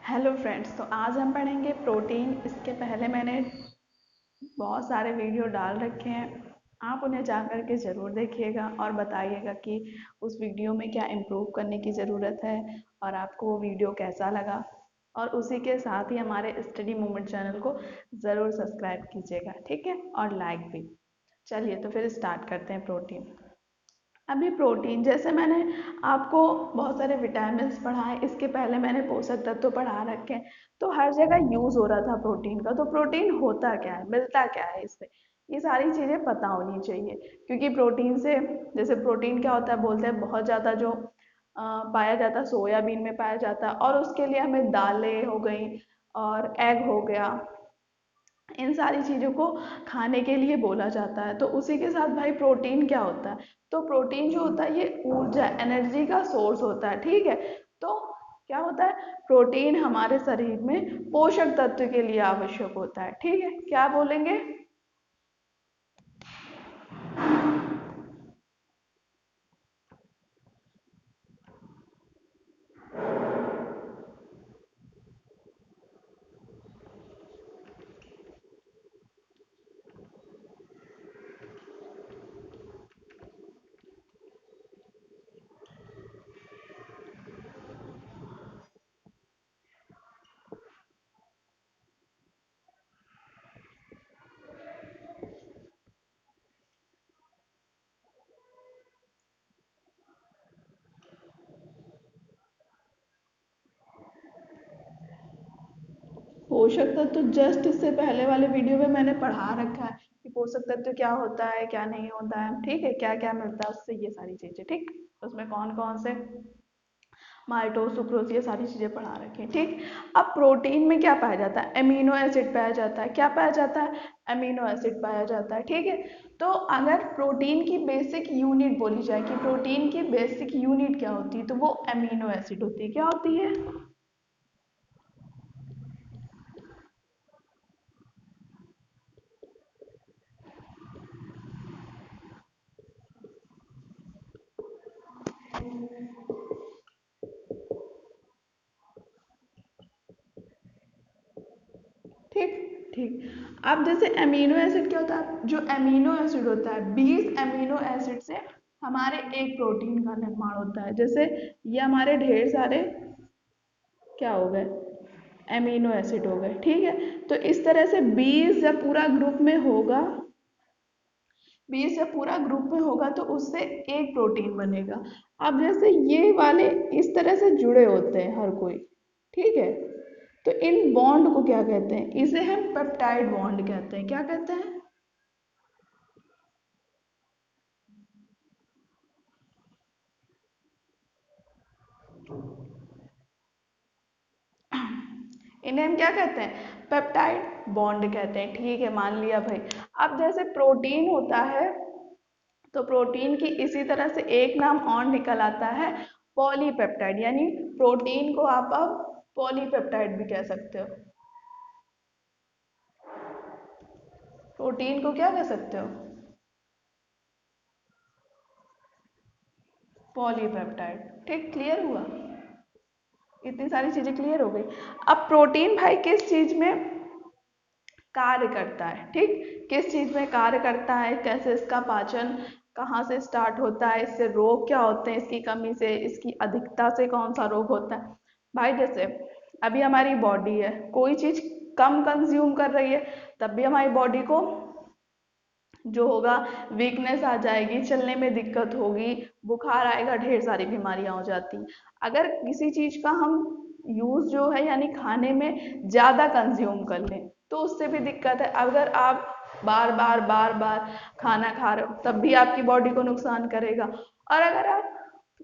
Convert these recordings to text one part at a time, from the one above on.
Hello friends, तो आज हम पढ़ेंगे प्रोटीन। इसके पहले मैंने बहुत सारे वीडियो डाल रखे हैं। आप उन्हें जा कर के ज़रूर देखिएगा और बताइएगा कि उस वीडियो में क्या इम्प्रूव करने की ज़रूरत है और आपको वो वीडियो कैसा लगा। और उसी के साथ ही हमारे स्टडी मूवमेंट चैनल को ज़रूर सब्सक्राइब कीजिएगा, ठीक है, और लाइक भी। चलिए तो फिर स्टार्ट करते हैं प्रोटीन। अभी प्रोटीन जैसे मैंने आपको बहुत सारे विटामिन्स पढ़ाए, इसके पहले मैंने पोषक तत्व पढ़ा रखे हैं। तो हर जगह यूज हो रहा था प्रोटीन का। तो प्रोटीन होता क्या है, मिलता क्या है इससे, ये सारी चीज़ें पता होनी चाहिए। क्योंकि प्रोटीन से, जैसे प्रोटीन क्या होता है बोलते हैं, बहुत ज़्यादा जो पाया जाता है सोयाबीन में पाया जाता है, और उसके लिए हमें दालें हो गई और एग हो गया, इन सारी चीज़ों को खाने के लिए बोला जाता है। तो उसी के साथ भाई प्रोटीन क्या होता है, तो प्रोटीन जो होता है ये ऊर्जा, एनर्जी का सोर्स होता है, ठीक है। तो क्या होता है, प्रोटीन हमारे शरीर में पोषक तत्व के लिए आवश्यक होता है, ठीक है। क्या बोलेंगे? पोषक तत्व जस्ट इससे पहले वाले वीडियो में मैंने पढ़ा रखा है कि पोषक तत्व क्या होता है, क्या नहीं होता है, ठीक है, क्या क्या मिलता है उससे, ये सारी चीजें, ठीक। उसमें कौन कौन से माल्टोज, सुक्रोज, ये सारी चीज़ें पढ़ा रखी हैं, ठीक। अब प्रोटीन में क्या पाया जाता है, अमीनो एसिड पाया जाता है। क्या पाया जाता है? अमीनो एसिड पाया जाता है, ठीक है। तो अगर प्रोटीन की बेसिक यूनिट बोली जाए कि प्रोटीन की बेसिक यूनिट क्या होती है, तो वो अमीनो एसिड होती है। क्या होती है? ठीक ठीक। अब जैसे अमीनो एसिड क्या होता है, जो अमीनो एसिड होता है, 20 अमीनो एसिड से हमारे एक प्रोटीन का निर्माण होता है। जैसे ये हमारे ढेर सारे क्या हो गए, एमिनो एसिड हो गए, ठीक है। तो इस तरह से 20 जब पूरा ग्रुप में होगा, 20 जब पूरा ग्रुप में होगा तो उससे एक प्रोटीन बनेगा। अब जैसे ये वाले इस तरह से जुड़े होते हैं हर कोई, ठीक है। तो इन बॉन्ड को क्या कहते हैं, इसे हम पेप्टाइड बॉन्ड कहते हैं। क्या कहते हैं? इन्हें हम क्या कहते हैं, पेप्टाइड बॉन्ड कहते हैं, ठीक है, मान लिया भाई। अब जैसे प्रोटीन होता है, तो प्रोटीन की इसी तरह से एक नाम और निकल आता है, पॉलीपेप्टाइड। यानी प्रोटीन को आप अब पॉलीपेप्टाइड भी कह सकते हो। प्रोटीन को क्या कह सकते हो? पॉलीपेप्टाइड, ठीक। क्लियर हुआ? इतनी सारी चीजें क्लियर हो गई। अब प्रोटीन भाई किस चीज में कार्य करता है, ठीक, किस चीज में कार्य करता है, कैसे इसका पाचन कहाँ से स्टार्ट होता है, इससे रोग क्या होते हैं, इसकी कमी से, इसकी अधिकता से कौन सा रोग होता है। भाई जैसे अभी हमारी बॉडी है, कोई चीज कम कंज्यूम कर रही है, तब भी हमारी बॉडी को जो होगा, वीकनेस आ जाएगी, चलने में दिक्कत होगी, बुखार आएगा, ढेर सारी बीमारियां हो जाती हैं। अगर किसी चीज का हम यूज जो है यानी खाने में ज्यादा कंज्यूम कर लें तो उससे भी दिक्कत है। अगर आप बार बार खाना खा रहे हो तब भी आपकी बॉडी को नुकसान करेगा, और अगर आप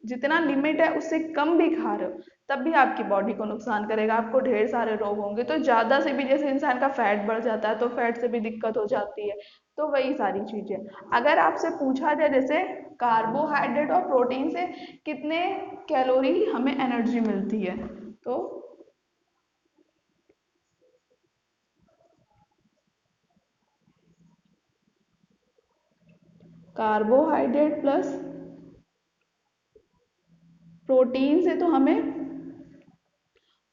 जितना लिमिट है उससे कम भी खा रहे हो तब भी आपकी बॉडी को नुकसान करेगा, आपको ढेर सारे रोग होंगे। तो ज्यादा से भी जैसे इंसान का फैट बढ़ जाता है तो फैट से भी दिक्कत हो जाती है। तो वही सारी चीजें, अगर आपसे पूछा जाए जैसे कार्बोहाइड्रेट और प्रोटीन से कितने कैलोरी हमें एनर्जी मिलती है, तो कार्बोहाइड्रेट प्लस प्रोटीन से तो हमें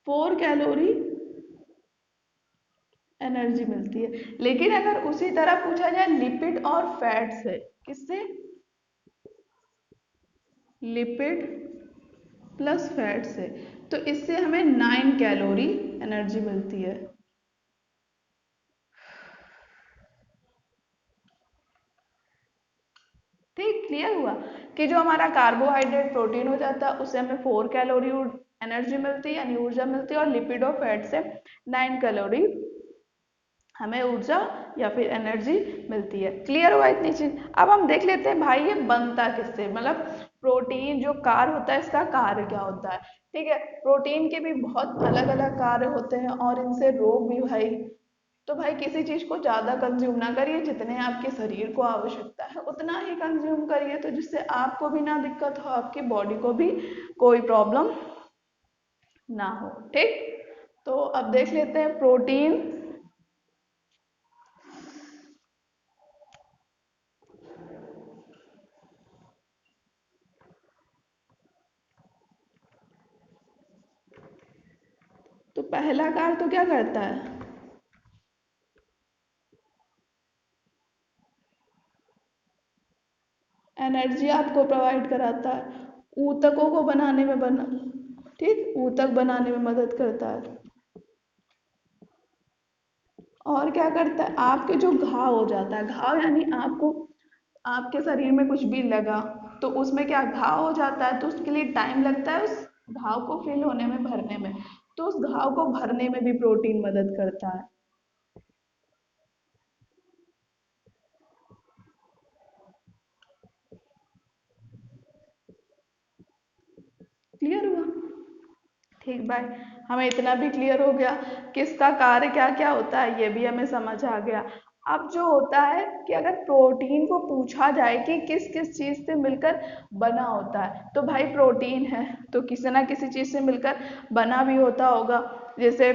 4 कैलोरी एनर्जी मिलती है। लेकिन अगर उसी तरह पूछा जाए लिपिड और फैट से, किससे, लिपिड प्लस फैट से, तो इससे हमें 9 कैलोरी एनर्जी मिलती है। ठीक, क्लियर हुआ कि जो हमारा कार्बोहाइड्रेट प्रोटीन हो जाता है उससे हमें 4 कैलोरी एनर्जी मिलती है यानी ऊर्जा मिलती है, और लिपिड और फैट से 9 कैलोरी हमें ऊर्जा या फिर एनर्जी मिलती है। क्लियर हुआ इतनी चीज। अब हम देख लेते हैं भाई ये बनता किससे, मतलब प्रोटीन जो कार्य होता है इसका कार्य क्या होता है। ठीक है, प्रोटीन के भी बहुत अलग अलग कार्य होते हैं और इनसे रोग भी भाई, तो भाई किसी चीज को ज्यादा कंज्यूम ना करिए, जितने आपके शरीर को आवश्यकता है उतना ही कंज्यूम करिए, तो जिससे आपको भी ना दिक्कत हो, आपकी बॉडी को भी कोई प्रॉब्लम ना हो। ठीक, तो अब देख लेते हैं प्रोटीन। तो पहला कार्य तो क्या करता है, एनर्जी आपको प्रोवाइड कराता है, ऊतकों को बनाने में ठीक, ऊतक बनाने में मदद करता है। और क्या करता है, आपके जो घाव हो जाता है, घाव यानी आपको आपके शरीर में कुछ भी लगा तो उसमें क्या घाव हो जाता है, तो उसके लिए टाइम लगता है उस घाव को फिल होने में, भरने में, तो उस घाव को भरने में भी प्रोटीन मदद करता है। क्लियर हुआ। ठीक भाई, हमें इतना भी क्लियर हो गया किसका कार्य क्या क्या होता है, ये भी हमें समझ आ गया। अब जो होता है कि अगर प्रोटीन को पूछा जाए कि किस किस चीज से मिलकर बना होता है, तो भाई प्रोटीन है तो किसी ना किसी चीज से मिलकर बना भी होता होगा। जैसे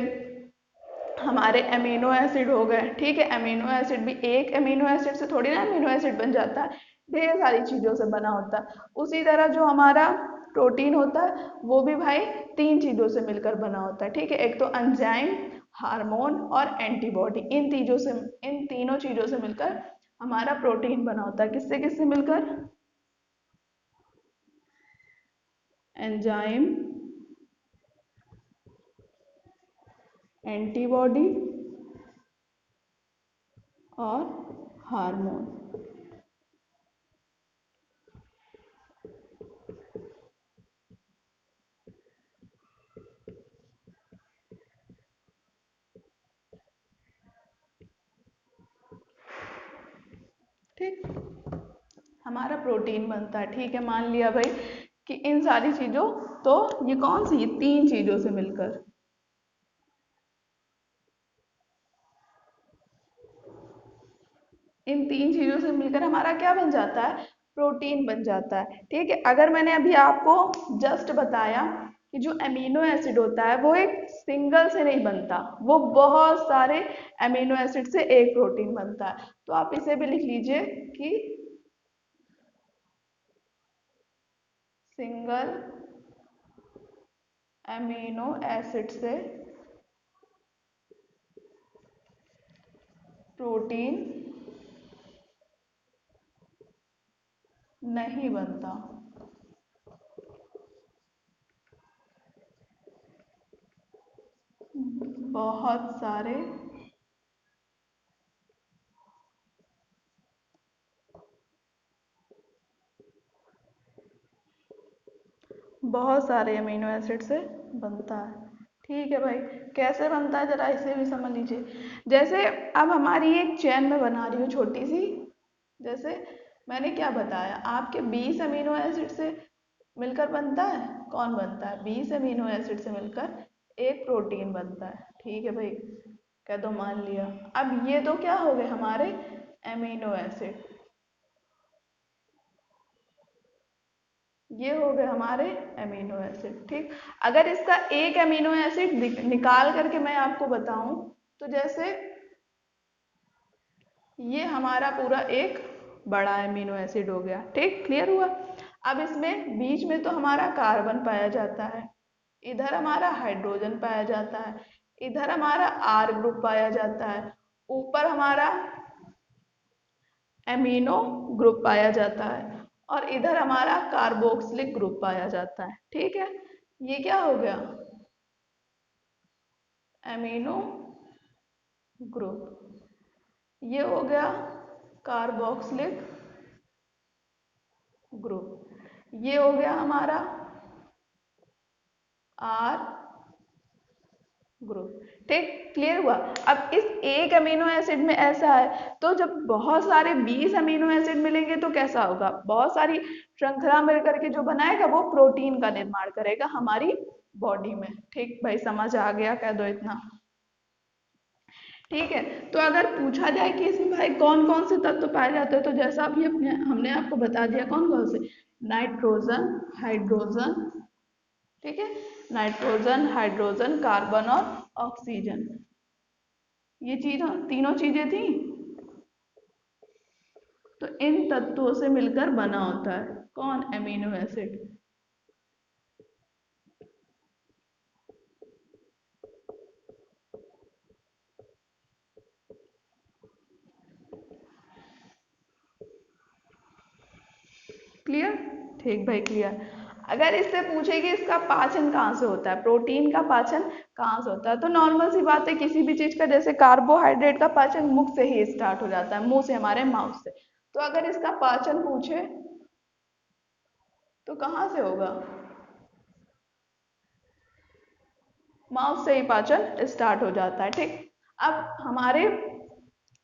हमारे अमीनो एसिड हो गए, ठीक है, अमीनो एसिड भी एक अमीनो एसिड से थोड़ी ना अमीनो एसिड बन जाता है, ढेर सारी चीजों से बना होता है। उसी तरह जो हमारा प्रोटीन होता है वो भी भाई 3 चीजों से मिलकर बना होता है। ठीक है, एक तो एंजाइम, हार्मोन और एंटीबॉडी, इन तीनों चीजों से मिलकर हमारा प्रोटीन बना होता है। किससे किससे मिलकर, एंजाइम, एंटीबॉडी और हार्मोन। ठीक, हमारा प्रोटीन बनता है। ठीक है, मान लिया भाई कि इन सारी चीजों, तो ये कौन सी, ये 3 चीजों से मिलकर, इन 3 चीजों से मिलकर हमारा क्या बन जाता है, प्रोटीन बन जाता है। ठीक है, अगर मैंने अभी आपको जस्ट बताया कि जो अमीनो एसिड होता है वो एक सिंगल से नहीं बनता, वो बहुत सारे अमीनो एसिड से एक प्रोटीन बनता है, तो आप इसे भी लिख लीजिए कि सिंगल अमीनो एसिड से प्रोटीन नहीं बनता। बहुत सारे बहुत सारे अमीनो एसिड से बनता है। ठीक है भाई, कैसे बनता है जरा इसे भी समझ लीजिए। जैसे अब हमारी एक चेन में बना रही हूँ छोटी सी, जैसे मैंने क्या बताया, आपके 20 अमीनो एसिड से मिलकर बनता है, कौन बनता है, 20 अमीनो एसिड से मिलकर एक प्रोटीन बनता है। ठीक है भाई, क्या तो मान लिया। अब ये तो क्या हो गए हमारे अमीनो एसिड, ये हो गए हमारे अमीनो एसिड। ठीक, अगर इसका एक अमीनो एसिड निकाल करके मैं आपको बताऊं, तो जैसे ये हमारा पूरा एक बड़ा अमीनो एसिड हो गया। ठीक, क्लियर हुआ। अब इसमें बीच में तो हमारा कार्बन पाया जाता है, इधर हमारा हाइड्रोजन पाया जाता है, इधर हमारा आर ग्रुप पाया जाता है, ऊपर हमारा एमिनो ग्रुप पाया जाता है और इधर हमारा कार्बोक्सिलिक ग्रुप पाया जाता है। ठीक है, ये क्या हो गया, एमिनो ग्रुप, ये हो गया कार्बोक्सिलिक ग्रुप, ये हो गया हमारा आर ग्रुप। ठीक, क्लियर हुआ। अब इस एक अमीनो एसिड में ऐसा है, तो जब बहुत सारे 20 अमीनो एसिड मिलेंगे तो कैसा होगा, बहुत सारी श्रृंखला मिलकर के जो बनाएगा वो प्रोटीन का निर्माण करेगा हमारी बॉडी में। ठीक भाई, समझ आ गया, कह दो इतना। ठीक है, तो अगर पूछा जाए कि इसमें भाई कौन कौन से तत्व पाए जाते हैं, तो जैसा अभी हमने आपको बता दिया कौन कौन से, नाइट्रोजन, हाइड्रोजन, ठीक है, नाइट्रोजन, हाइड्रोजन, कार्बन और ऑक्सीजन, ये चीज तीनों चीजें थी। तो इन तत्वों से मिलकर बना होता है कौन, एमिनो एसिड। क्लियर, ठीक भाई, क्लियर। अगर इससे पूछे कि इसका पाचन कहाँ से होता है, प्रोटीन का पाचन कहाँ से होता है, तो नॉर्मल सी बात है, किसी भी चीज का जैसे कार्बोहाइड्रेट का पाचन मुख से ही स्टार्ट हो जाता है, मुंह से, हमारे माउथ से। तो अगर इसका पाचन पूछे तो कहाँ से होगा, माउथ से ही पाचन स्टार्ट हो जाता है। ठीक, अब हमारे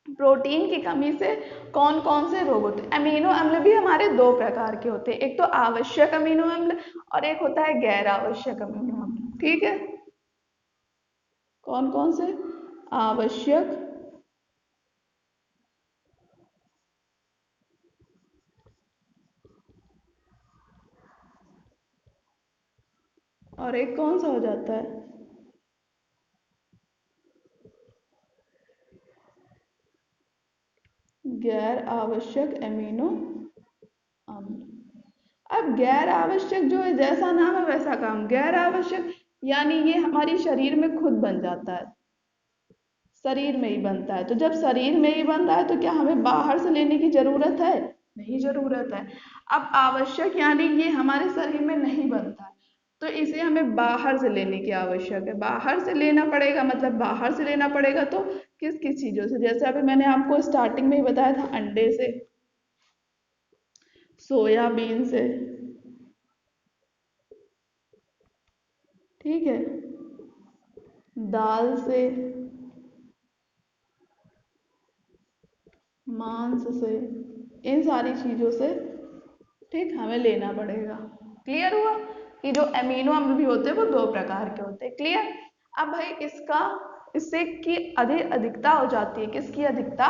प्रोटीन की कमी से कौन कौन से रोग होते हैं, अमीनो अम्ल भी हमारे दो प्रकार के होते हैं, एक तो आवश्यक अमीनो अम्ल और एक होता है गैर आवश्यक अमीनो अम्ल। ठीक है, कौन कौन से, आवश्यक और एक कौन सा हो जाता है, गैर आवश्यक अमीनो अम्ल। अब गैर आवश्यक जो है, जैसा नाम है वैसा काम, गैर आवश्यक यानी ये हमारी शरीर में खुद बन जाता है, शरीर में ही बनता है। तो जब शरीर में ही बन रहा है तो क्या हमें बाहर से लेने की जरूरत है, नहीं जरूरत है। अब आवश्यक यानी ये हमारे शरीर में नहीं बनता है, तो इसे हमें बाहर से लेने की आवश्यक है, बाहर से लेना पड़ेगा, मतलब बाहर से लेना पड़ेगा तो किस किस चीजों से, जैसे अभी मैंने आपको स्टार्टिंग में ही बताया था, अंडे से, सोयाबीन से, ठीक है, दाल से, मांस से, इन सारी चीजों से, ठीक, हमें लेना पड़ेगा। क्लियर हुआ कि जो अमीनो अम्ल भी होते हैं वो दो प्रकार के होते हैं। क्लियर। अब भाई इसका, इससे की अधिकता हो जाती है, किसकी अधिकता,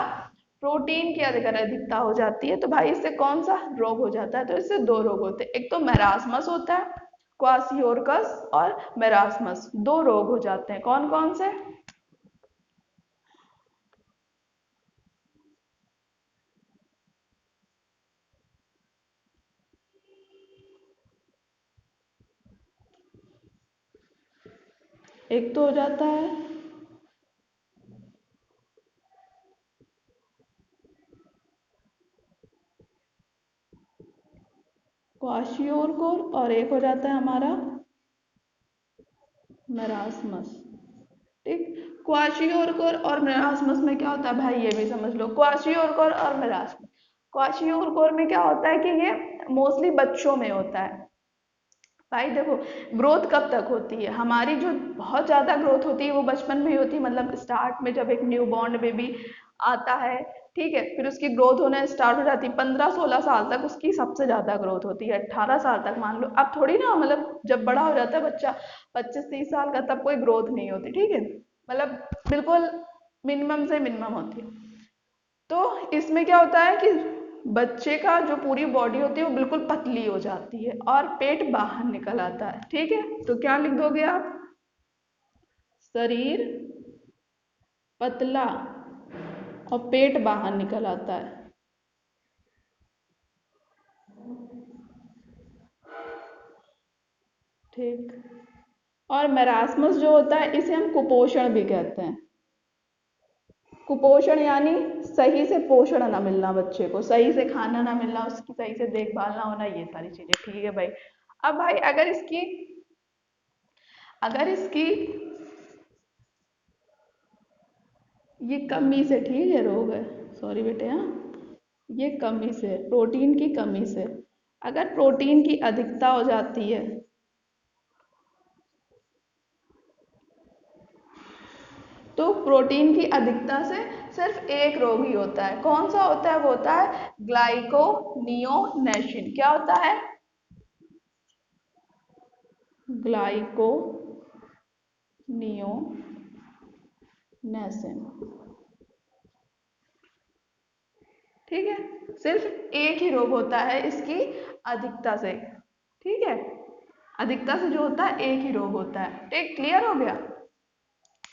प्रोटीन की अगर अधिकता हो जाती है तो भाई इससे कौन सा रोग हो जाता है, तो इससे दो रोग होते हैं, एक तो मेरास्मस होता है, क्वासियोरकस और मेरास्मस, दो रोग हो जाते हैं, कौन कौन से, एक तो हो जाता है क्वाशियोरकोर और एक हो जाता है हमारा मेरास्मस। ठीक, क्वाशियोरकोर और मेरास्मस में क्या होता है भाई, ये भी समझ लो, क्वाशियोरकोर और मेरास्मस, क्वाशियोरकोर में क्या होता है कि ये मोस्टली बच्चों में होता है। भाई देखो, ग्रोथ कब तक होती है हमारी, जो बहुत ज्यादा ग्रोथ होती है वो बचपन में ही होती है, मतलब स्टार्ट में जब एक न्यू बॉर्न बेबी आता है, ठीक है, फिर उसकी ग्रोथ होना स्टार्ट हो जाती है, 15-16 साल तक उसकी सबसे ज्यादा ग्रोथ होती है, 18 साल तक मान लो। अब थोड़ी ना, मतलब जब बड़ा हो जाता है बच्चा 25-30 साल का, तब कोई ग्रोथ नहीं होती, ठीक है, मतलब बिल्कुल मिनिमम से मिनिमम होती है। तो इसमें क्या होता है कि बच्चे का जो पूरी बॉडी होती है वो बिल्कुल पतली हो जाती है और पेट बाहर निकल आता है। ठीक है, तो क्या लिख दोगे आप, शरीर पतला और पेट बाहर निकल आता है। ठीक, और मेरास्मस जो होता है इसे हम कुपोषण भी कहते हैं। कुपोषण यानी सही से पोषण ना मिलना, बच्चे को सही से खाना ना मिलना, उसकी सही से देखभाल ना होना, ये सारी चीजें। ठीक है भाई। अब भाई अगर इसकी ये कमी से, ठीक है, रोग है, सॉरी बेटे, हाँ, ये कमी से, प्रोटीन की कमी से, अगर प्रोटीन की अधिकता हो जाती है तो प्रोटीन की अधिकता से सिर्फ एक रोग ही होता है। कौन सा होता है? वो होता है ग्लाइकोनियोनेशिन। क्या होता है? ग्लाइकोनियोनेसिन। ठीक है, सिर्फ एक ही रोग होता है इसकी अधिकता से। ठीक है, अधिकता से जो होता है एक ही रोग होता है। ठीक, क्लियर हो गया?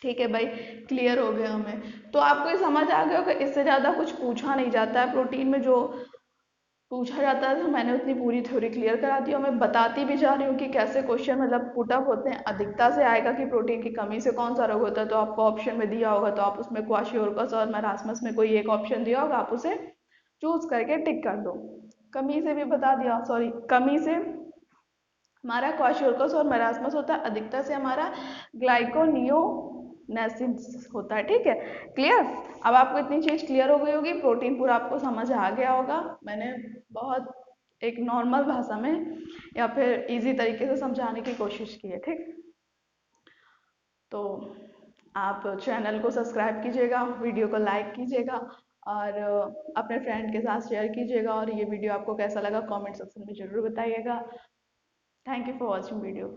ठीक है भाई, क्लियर हो गया हमें। तो आपको ये समझ आ गया होगा, इससे ज़्यादा कुछ पूछा नहीं जाता है प्रोटीन में। जो पूछा जाता है तो मैंने उतनी पूरी थ्योरी क्लियर करा दी, और मैं बताती भी जा रही हूँ कि कैसे क्वेश्चन मतलब पुटअप होते हैं। अधिकता से आएगा कि प्रोटीन की कमी से कौन सा रोग होता है, तो आपको ऑप्शन में दिया होगा, तो आप उसमें क्वाशियोरकस और मैरास्मस में कोई एक ऑप्शन दिया होगा, आप उसे चूज करके टिक कर दो। कमी से भी बता दिया, सॉरी, कमी से हमारा क्वाशियोरकस और मैरास्मस होता है, अधिकता से हमारा ग्लाइकोनियोनेसिस होता है। ठीक है, क्लियर? अब आपको इतनी चीज क्लियर हो गई होगी, प्रोटीन पूरा आपको समझ आ गया होगा। मैंने बहुत एक नॉर्मल भाषा में या फिर इजी तरीके से समझाने की कोशिश की है। ठीक, तो आप चैनल को सब्सक्राइब कीजिएगा, वीडियो को लाइक कीजिएगा, और अपने फ्रेंड के साथ शेयर कीजिएगा, और ये वीडियो आपको कैसा लगा कमेंट सेक्शन में ज़रूर बताइएगा। Thank you for watching video.